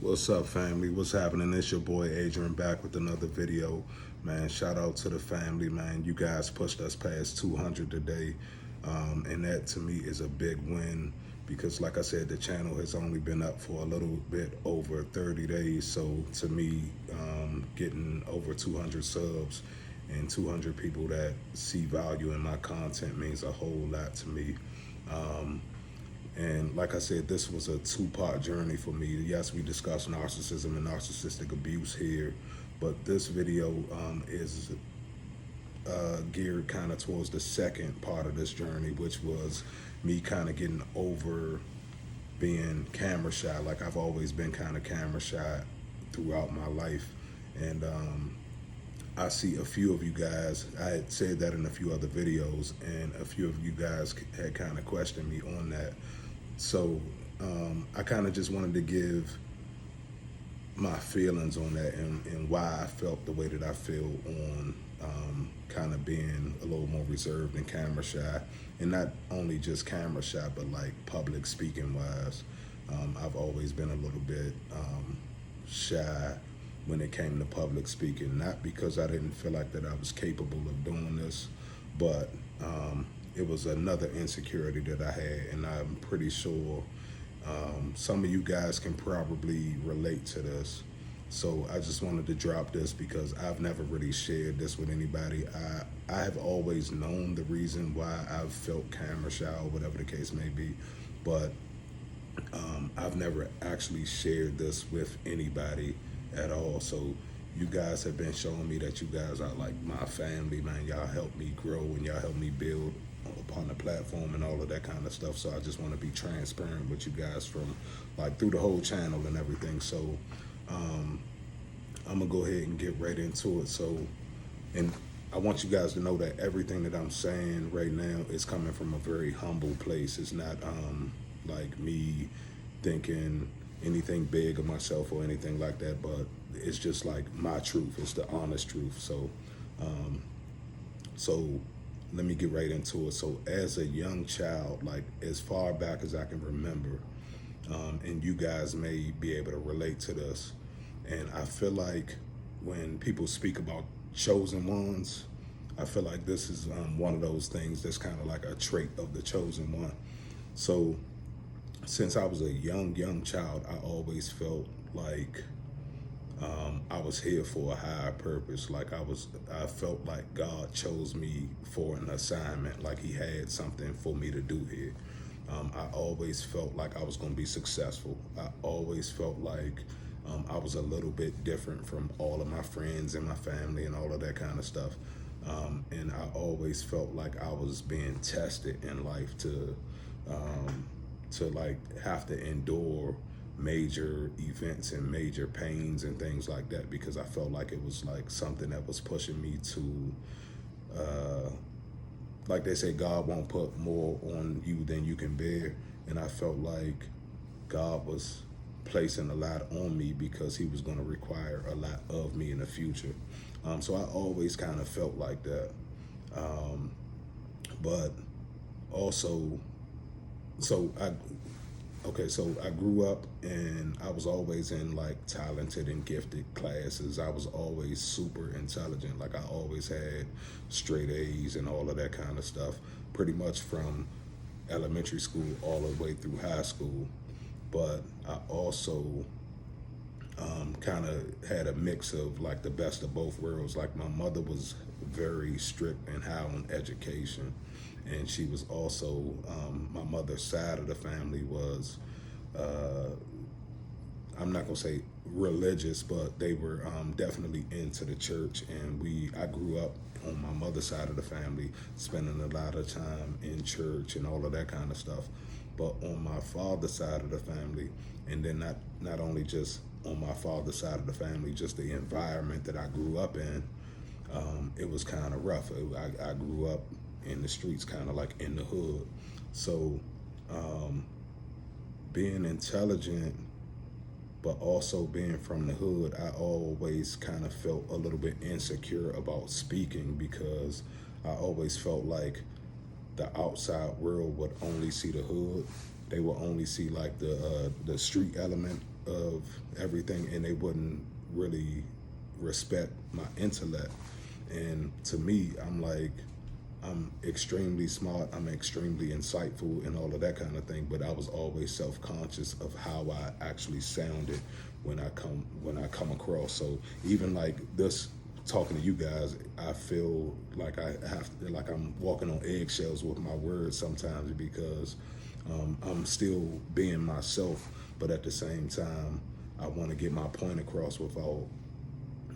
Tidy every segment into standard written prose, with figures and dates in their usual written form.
What's up, family? What's happening? It's your boy Adrian back with another video. Man, shout out to the family, man. You guys pushed us past 200 today. And that to me is a big win because, like I said, the channel has only been up for a little bit over 30 days. So to me, getting over 200 subs and 200 people that see value in my content means a whole lot to me. And like I said, this was a two-part journey for me. Yes, we discussed narcissism and narcissistic abuse here, but this video is geared kind of towards the second part of this journey, which was me kind of getting over being camera shy. Like I've always been kind of camera shy throughout my life. And I see a few of you guys, I had said that in a few other videos, and a few of you guys had kind of questioned me on that. So I kind of just wanted to give my feelings on that and why I felt the way that I feel on kind of being a little more reserved and camera shy. And not only just camera shy, but like public speaking wise. I've always been a little bit shy when it came to public speaking, not because I didn't feel like that I was capable of doing this, but it was another insecurity that I had, and I'm pretty sure some of you guys can probably relate to this. So I just wanted to drop this because I've never really shared this with anybody. I have always known the reason why I've felt camera shy or whatever the case may be, but I've never actually shared this with anybody at all. So you guys have been showing me that you guys are like my family, man. Y'all help me grow and y'all help me build upon the platform and all of that kind of stuff. So I just want to be transparent with you guys from like through the whole channel and everything. So I'm gonna go ahead and get right into it. So, and I want you guys to know that everything that I'm saying right now is coming from a very humble place. It's not like me thinking anything big of myself or anything like that, but it's just like my truth. It's the honest truth. So so let me get right into it. So as a young child, like as far back as I can remember, and you guys may be able to relate to this, and I feel like when people speak about chosen ones, I feel like this is one of those things that's kind of like a trait of the chosen one. So since I was a young child, I always felt like I was here for a higher purpose. Like I felt like God chose me for an assignment, like he had something for me to do here. I always felt like I was gonna be successful. I always felt like I was a little bit different from all of my friends and my family and all of that kind of stuff. And I always felt like I was being tested in life to like have to endure major events and major pains and things like that, because I felt like it was like something that was pushing me to like they say, God won't put more on you than you can bear. And I felt like God was placing a lot on me because he was going to require a lot of me in the future. So I always kind of felt like that. But also, so I grew up and I was always in like talented and gifted classes. I was always super intelligent. Like I always had straight A's and all of that kind of stuff, pretty much from elementary school all the way through high school. But I also kind of had a mix of like the best of both worlds. Like my mother was very strict and high on education, and she was also my mother's side of the family was I'm not gonna say religious, but they were definitely into the church. And I grew up on my mother's side of the family spending a lot of time in church and all of that kind of stuff. But on my father's side of the family, and then not only just on my father's side of the family, just the environment that I grew up in, it was kind of rough. I grew up in the streets, kind of like in the hood. So being intelligent, but also being from the hood, I always kind of felt a little bit insecure about speaking because I always felt like the outside world would only see the hood. They will only see like the street element of everything, and they wouldn't really respect my intellect. And to me, I'm extremely smart, I'm extremely insightful and all of that kind of thing, but I was always self-conscious of how I actually sounded when I come across. So even like this, talking to you guys, I feel like like I'm walking on eggshells with my words sometimes, because I'm still being myself, but at the same time, I want to get my point across without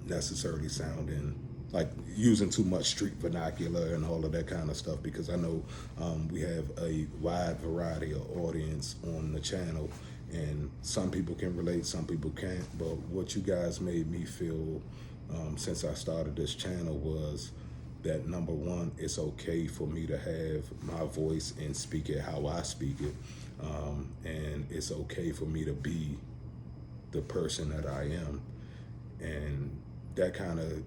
necessarily sounding like using too much street vernacular and all of that kind of stuff, because I know we have a wide variety of audience on the channel, and some people can relate, some people can't. But what you guys made me feel since I started this channel was that, number one, it's okay for me to have my voice and speak it how I speak it, and it's okay for me to be the person that I am. And that kind of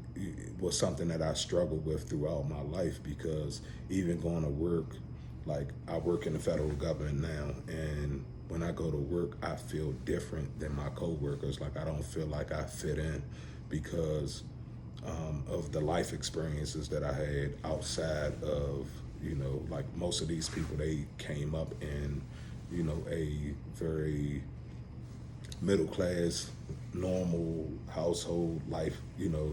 was something that I struggled with throughout my life, because even going to work, like I work in the federal government now, and when I go to work, I feel different than my coworkers. Like I don't feel like I fit in, because of the life experiences that I had outside of, like most of these people, they came up in, a very middle class, normal household life,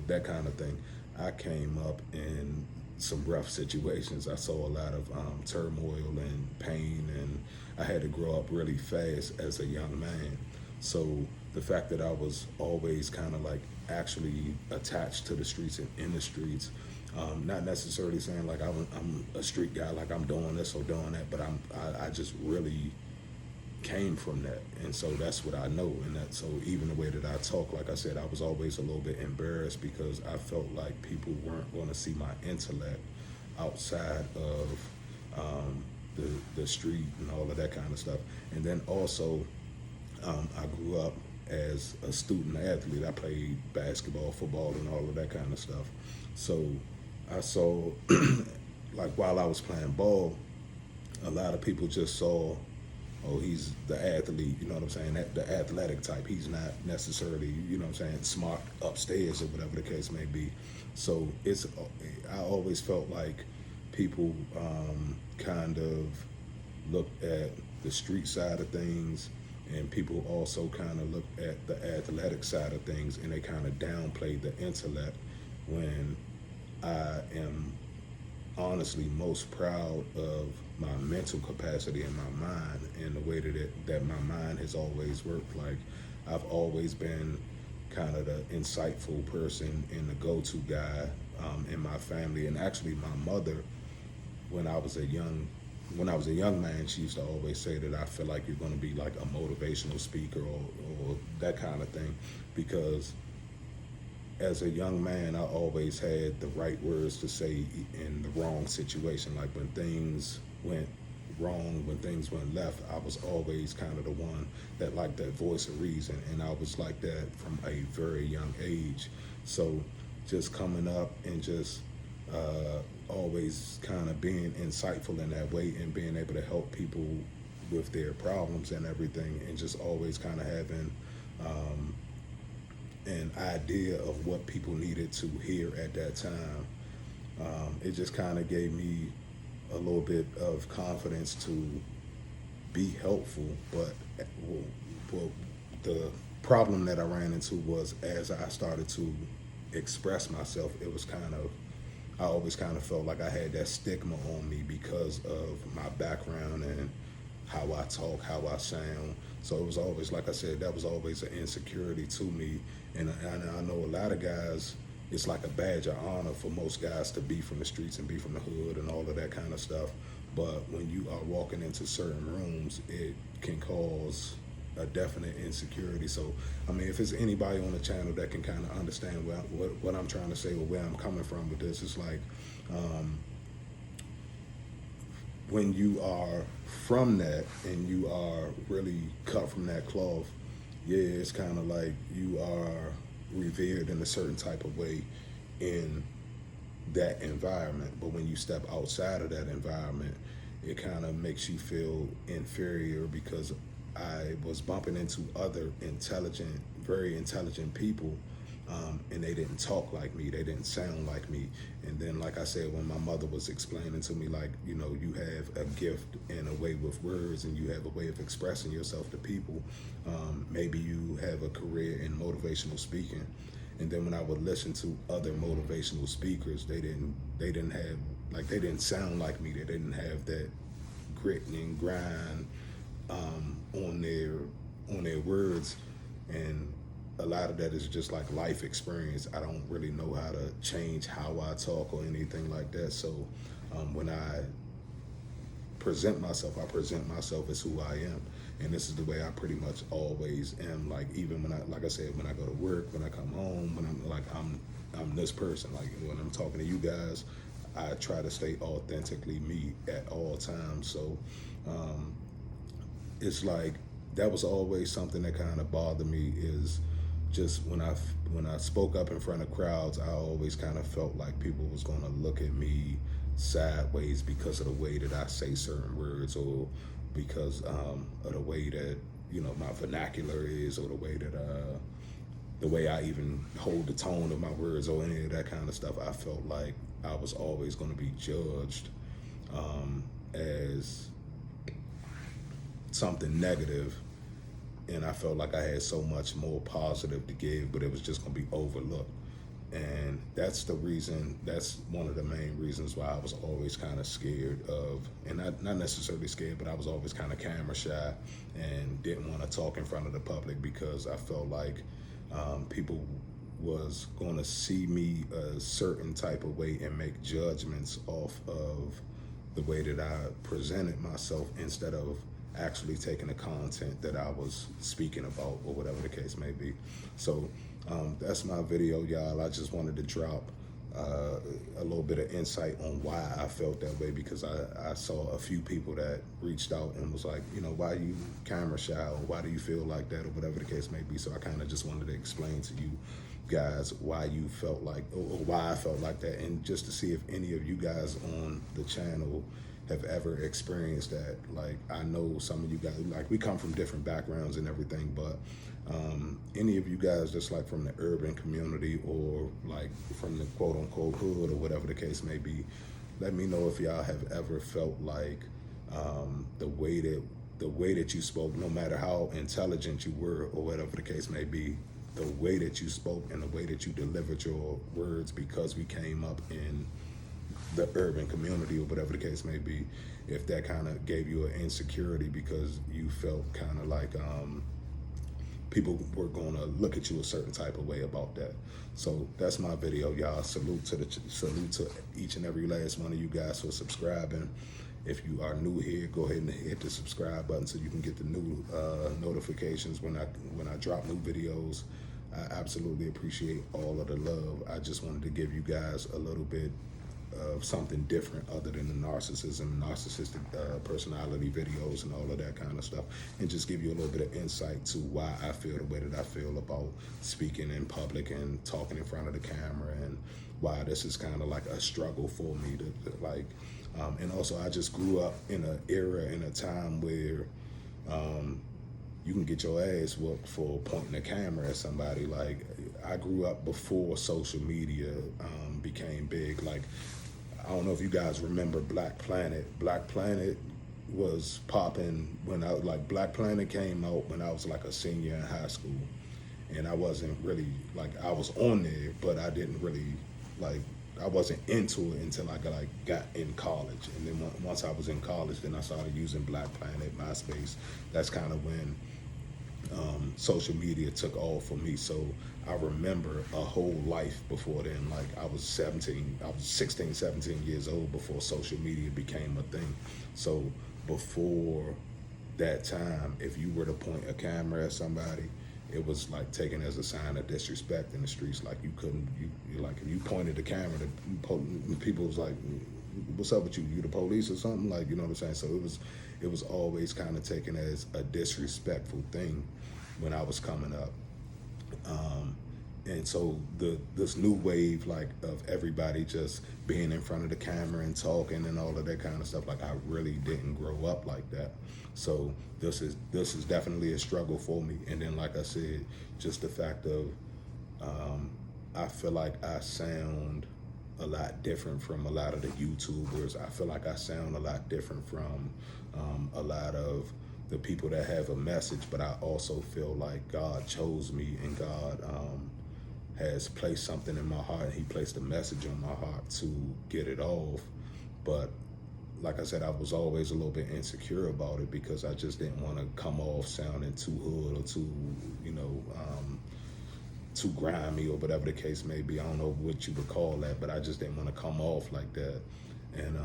that kind of thing. I came up in some rough situations. I saw a lot of turmoil and pain, and I had to grow up really fast as a young man. So the fact that I was always kind of like actually attached to the streets and in the streets, not necessarily saying like I'm a street guy, like I'm doing this or doing that, but I just really came from that, and so that's what I know. And that, so even the way that I talk, like I said, I was always a little bit embarrassed, because I felt like people weren't going to see my intellect outside of the street and all of that kind of stuff. And then also, I grew up as a student athlete. I played basketball, football, and all of that kind of stuff. So I saw, like while I was playing ball, a lot of people just saw, oh, he's the athlete, you know what I'm saying, the athletic type. He's not necessarily, you know what I'm saying, smart upstairs or whatever the case may be. So I always felt like people kind of looked at the street side of things, and people also kind of looked at the athletic side of things, and they kind of downplayed the intellect, when I am honestly most proud of my mental capacity and my mind, and the way that my mind has always worked. Like I've always been kind of the insightful person and the go-to guy in my family. And actually my mother, when I was a young man, she used to always say that I feel like you're going to be like a motivational speaker or that kind of thing, because as a young man, I always had the right words to say in the wrong situation. Like when things went wrong, when things went left, I was always kind of the one that liked that voice of reason. And I was like that from a very young age. So just coming up and just always kind of being insightful in that way, and being able to help people with their problems and everything, and just always kind of having an idea of what people needed to hear at that time. It just kind of gave me a little bit of confidence to be helpful. But well, the problem that I ran into was, as I started to express myself, it was kind of, I always kind of felt like I had that stigma on me because of my background and how I talk, how I sound. So it was always, like I said, that was always an insecurity to me. And I know a lot of guys, it's like a badge of honor for most guys to be from the streets and be from the hood and all of that kind of stuff. But when you are walking into certain rooms, it can cause a definite insecurity. So, I mean, if there's anybody on the channel that can kind of understand what I'm trying to say or where I'm coming from with this, it's like, when you are from that and you are really cut from that cloth, yeah, it's kind of like you are revered in a certain type of way in that environment. But when you step outside of that environment, it kind of makes you feel inferior, because I was bumping into other intelligent, very intelligent people, and they didn't talk like me, they didn't sound like me. And then, like I said, when my mother was explaining to me, like, you know, you have a gift and a way with words, and you have a way of expressing yourself to people. Maybe you have a career in motivational speaking. And then when I would listen to other motivational speakers, they didn't have, like, they didn't sound like me. They didn't have that grit and grind on their words. And a lot of that is just like life experience. I don't really know how to change how I talk or anything like that. So when I present myself as who I am. And this is the way I pretty much always am. Like, even when like I said, when I go to work, when I come home, when I'm this person. Like, when I'm talking to you guys, I try to stay authentically me at all times. So it's like, that was always something that kind of bothered me, is just when I spoke up in front of crowds, I always kind of felt like people was going to look at me sideways because of the way that I say certain words, or because of the way that, you know, my vernacular is, or the way I even hold the tone of my words, or any of that kind of stuff. I felt like I was always going to be judged as something negative, and I felt like I had so much more positive to give, but it was just going to be overlooked. And that's one of the main reasons why I was always kind of scared of, and not necessarily scared, but I was always kind of camera shy and didn't want to talk in front of the public, because I felt like people was going to see me a certain type of way and make judgments off of the way that I presented myself, instead of actually taking the content that I was speaking about, or whatever the case may be. So that's my video, y'all. I just wanted to drop a little bit of insight on why I felt that way, because I saw a few people that reached out and was like, you know, why you camera shy, or why do you feel like that, or whatever the case may be. So I kind of just wanted to explain to you guys why you felt like, or why I felt like that, and just to see if any of you guys on the channel have ever experienced that. Like, I know some of you guys, like, we come from different backgrounds and everything, but any of you guys just like from the urban community, or like from the quote unquote hood, or whatever the case may be, let me know if y'all have ever felt like the way that you spoke, no matter how intelligent you were, or whatever the case may be, the way that you spoke and the way that you delivered your words, because we came up in the urban community, or whatever the case may be, if that kind of gave you an insecurity, because you felt kind of like people were going to look at you a certain type of way about that. So that's my video, y'all. Salute to each and every last one of you guys for subscribing. If you are new here, go ahead and hit the subscribe button so you can get the new notifications when I drop new videos. I absolutely appreciate all of the love. I just wanted to give you guys a little bit of something different other than the narcissistic personality videos and all of that kind of stuff, and just give you a little bit of insight to why I feel the way that I feel about speaking in public and talking in front of the camera, and why this is kind of like a struggle for me to like, and also I just grew up in an era, in a time where you can get your ass whooped for pointing a camera at somebody. Like, I grew up before social media became big. Like, I don't know if you guys remember Black Planet. Black Planet was popping when Black Planet came out when I was like a senior in high school. And I wasn't really, like, I was on there, but I didn't really, like, I wasn't into it until I got in college. And then once I was in college, then I started using Black Planet, MySpace. That's kind of when social media took off for me. So I remember a whole life before then. Like, I was 16, 17 years old before social media became a thing. So before that time, if you were to point a camera at somebody, it was like taken as a sign of disrespect in the streets. Like, you couldn't, like, if you pointed the camera, people was like, what's up with you? You the police or something? Like, you know what I'm saying? So it was always kind of taken as a disrespectful thing when I was coming up. and so this new wave like of everybody just being in front of the camera and talking and all of that kind of stuff, like I really didn't grow up like that. So this is definitely a struggle for me. And then like I said, just the fact of I feel like I sound a lot different from a lot of the YouTubers. I feel like I sound a lot different from a lot of the people that have a message, but I also feel like God chose me, and God has placed something in my heart. He placed a message on my heart to get it off. But like I said, I was always a little bit insecure about it because I just didn't want to come off sounding too hood or too, too grimy or whatever the case may be. I don't know what you would call that, but I just didn't want to come off like that. And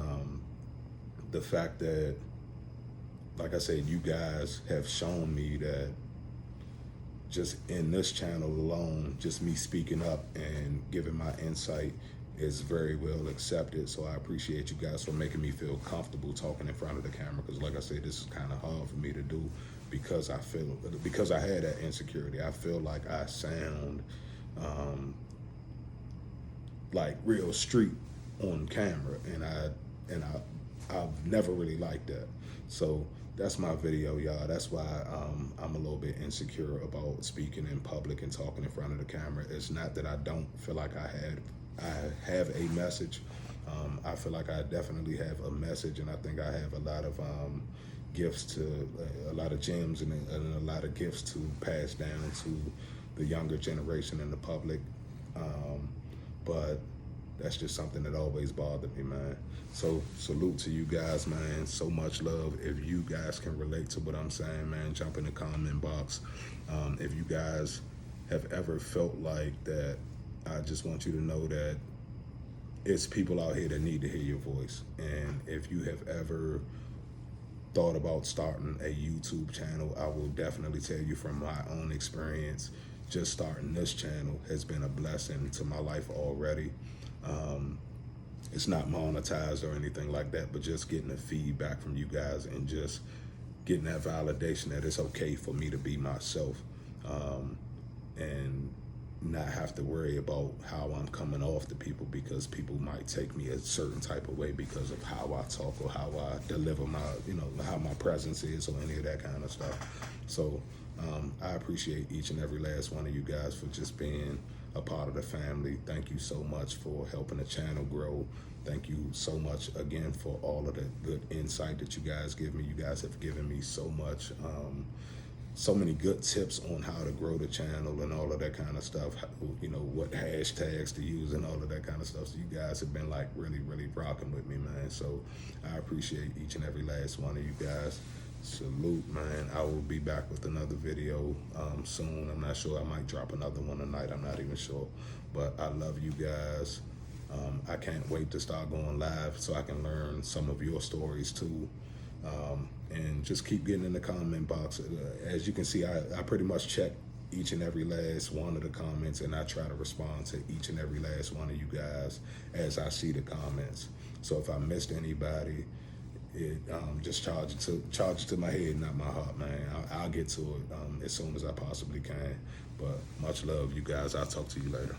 the fact that, like I said, you guys have shown me that just in this channel alone, just me speaking up and giving my insight is very well accepted. So I appreciate you guys for making me feel comfortable talking in front of the camera, because like I said, this is kind of hard for me to do because I had that insecurity. I feel like I sound like real street on camera, and I've never really liked that. So that's my video, y'all. That's why I'm a little bit insecure about speaking in public and talking in front of the camera. It's not that I don't feel like I have a message. I feel like I definitely have a message, and I think I have a lot of gifts to, a lot of gems and a lot of gifts to pass down to the younger generation and the public. But that's just something that always bothered me, man. So salute to you guys, man. So much love. If you guys can relate to what I'm saying, man, jump in the comment box. If you guys have ever felt like that, I just want you to know that it's people out here that need to hear your voice. And if you have ever thought about starting a YouTube channel, I will definitely tell you from my own experience, just starting this channel has been a blessing to my life already. It's not monetized or anything like that, but just getting the feedback from you guys and just getting that validation that it's okay for me to be myself, and not have to worry about how I'm coming off to people, because people might take me a certain type of way because of how I talk or how I deliver my, how my presence is or any of that kind of stuff. So I appreciate each and every last one of you guys for just being a part of the family. Thank you so much for helping the channel grow. Thank you so much again for all of the good insight that you guys give me. You guys have given me so much, so many good tips on how to grow the channel and all of that kind of stuff, what hashtags to use and all of that kind of stuff. So you guys have been like really, really rocking with me, man. So I appreciate each and every last one of you guys. Salute, man. I will be back with another video soon. I'm not sure. I might drop another one tonight. I'm not even sure. But I love you guys. I can't wait to start going live so I can learn some of your stories too. And just keep getting in the comment box. As you can see, I pretty much check each and every last one of the comments, and I try to respond to each and every last one of you guys as I see the comments. So if I missed anybody, just charge it to my head, not my heart, man. I'll get to it as soon as I possibly can. But much love, you guys. I'll talk to you later.